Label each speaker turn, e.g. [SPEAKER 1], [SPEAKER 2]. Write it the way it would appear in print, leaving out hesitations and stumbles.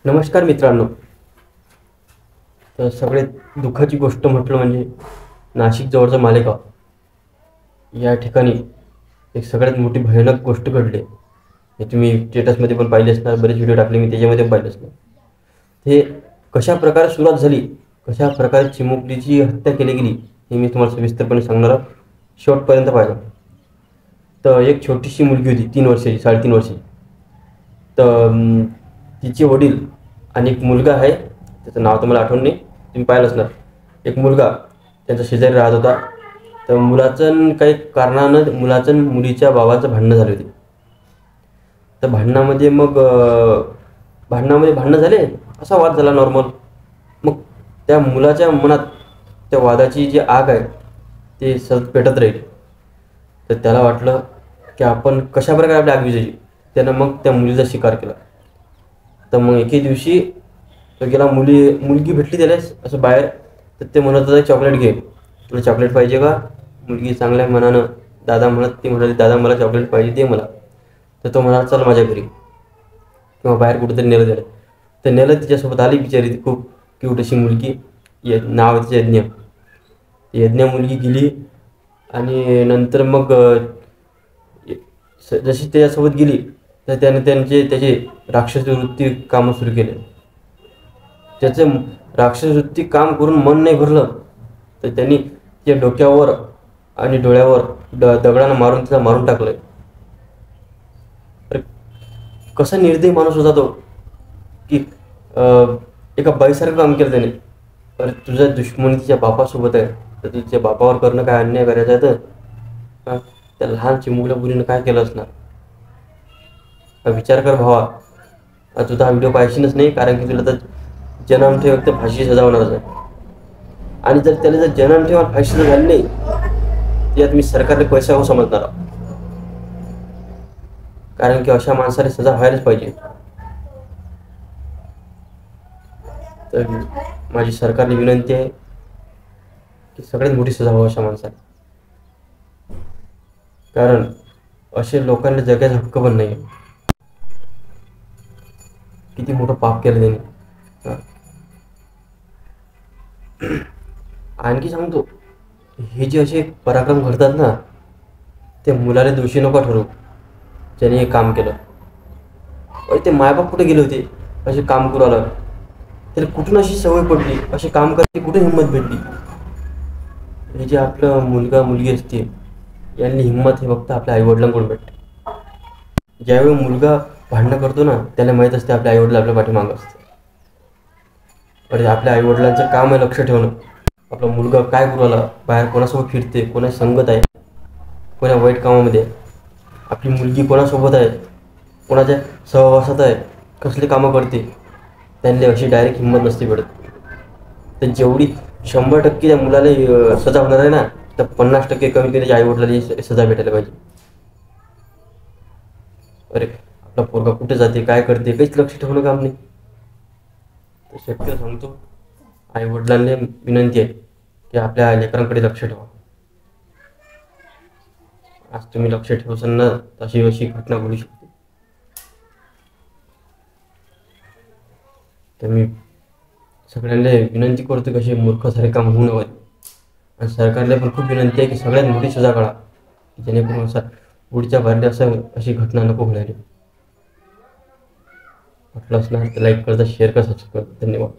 [SPEAKER 1] नमस्कार मित्रांनो. तर सगळ्यात दुःखाची गोष्ट म्हटलं म्हणजे नाशिक जवळचा मालेगाव या ठिकाणी एक सगळ्यात मोठी भयानक गोष्ट घडली. हे तुम्ही स्टेटसमध्ये पण पाहिले असणार, बरेच व्हिडिओ टाकले मी त्याच्यामध्ये पाहिले असणार. हे कशा प्रकारे सुरुवात झाली, कशा प्रकारे चिमुकलीची हत्या केली गेली हे मी तुम्हाला सविस्तरपणे सांगणार आहे. शेवटपर्यंत पाहिजे. तर एक छोटीशी मुलगी होती 3 वर्षाची, 3.5 वर्षाची. तर तिचे वडील आणि एक मुलगा आहे, त्याचं नाव तर मला आठवण नाही, तुम्ही पाहिलं असणार. एक मुलगा त्यांचा शेजारी राहत होता. तर मुलाचं काही कारणानं मुलाचं मुलीच्या भावाचं भांडणं झाले होते. तर भांडणं झाले, असा वाद झाला नॉर्मल. मग त्या मुलाच्या मनात त्या वादाची जी आग आहे ते सतत पेटत राहील. तर त्याला वाटलं की आपण कशाप्रकारे आपली आग विझायची. त्यानं मग त्या मुलीचा शिकार केला. तर मग एके दिवशी तो गेला, मुलगी भेटली त्याला असं बाहेर. तर ते म्हणत होता चॉकलेट घे, तुला चॉकलेट पाहिजे का. मुलगी चांगल्या मनानं ती म्हणाली दादा मला चॉकलेट पाहिजे, दे मला. तर तो म्हणाला चल माझ्या घरी किंवा बाहेर कुठेतरी नेलं त्याला. तर नेलं, तिच्यासोबत आली बिचारी, ती खूप क्यूट अशी मुलगी. नाव आहे तिचं यज्ञ. मुलगी गेली आणि नंतर मग जशी त्याच्यासोबत गेली तर त्याचे राक्षसी वृत्ती कामं सुरू केले. त्याचं राक्षस वृत्ती काम करून मन नाही भरलं तर त्यांनी त्या डोक्यावर आणि डोळ्यावर दगडानं मारून तिला मारून टाकलं. कसा निर्दयी माणूस होता तो की एका बाईसारखं काम केलं त्याने. अरे तुझ्या दुश्मनी तिच्या बापासोबत आहे तर तुझ्या बापावर करणं काय अन्याय करायचा आहे. तर त्या लहान चिमुकल्या मुलीनं काय केलं असणार. विचार कर भावा. तुझा हा व्हिडिओ पाहिजेच नाही, कारण की तुला तर जन्मठेप तर फाशी सजा होणारच आहे. आणि त्याला जर जन्मठेप फाशी सजा झाली नाही यात मी सरकारने पैसा हो समजणार. कारण की अशा माणसाला सजा व्हायलाच पाहिजे. तर माझी सरकारने विनंती आहे की सगळ्यात मोठी सजा व्हावी अशा माणसाला. कारण असे लोकांना जगायचा हक्क पण नाही. किती मोठं पाप केलं त्यांनी. आणखी सांगतो, हे जे असे पराक्रम घडतात ना, ते मुलाला दोषी नका ठरवू ज्याने हे काम केलं. ते मायबाप कुठे गेले होते असे काम करू आलं. त्याला कुठून अशी सवय पडली, असे काम करायची कुठे हिंमत भेटली. हे जे आपलं मुलगा मुलगी असते यांनी हिंमत हे फक्त आपल्या आईवडिलांकडून भेटते. ज्यावेळी मुलगा भांडणं करतो ना, त्याला माहीत असते आपल्या आईवडील आपल्या पाठीमागं असते. अरे आपल्या आईवडिलांचं काम आहे लक्ष ठेवणं. आपला मुलगा काय करू आला, बाहेर कोणासोबत फिरते, कोणाची संगत आहे, कोणा वाईट कामामध्ये, आपली मुलगी कोणासोबत आहे, कोणाच्या सहवासात आहे, कसली कामं करते, त्यांनी अशी डायरेक्ट हिंमत नसते भेटत. तर जेवढी 100% त्या मुलाला सजा होणार आहे ना, तर 50% कमी त्याच्या आईवडिलांनी सजा भेटायला पाहिजे. अरे आपला पोरगा कुठे जाते, काय करते, काहीच लक्ष ठेवणं काम नाही. तर शक्य सांगतो, आईवडिलांना विनंती आहे की आपल्या लेकरांकडे लक्ष ठेवा. आज तुम्ही लक्ष ठेवसाल ना, तशी अशी घटना घडू शकते. तर मी सगळ्यांना विनंती करतो की असे मूर्खसारे काम होऊ नये. आणि सरकारला पण खूप विनंती आहे की सगळ्यात मोठी सजा काढा, की जेणेकरून असा पुढच्या भारतात अशी घटना नको घडायला. वाटलं असणार तर लाईक करता, शेअर करा, सबस्क्राईब करा. धन्यवाद.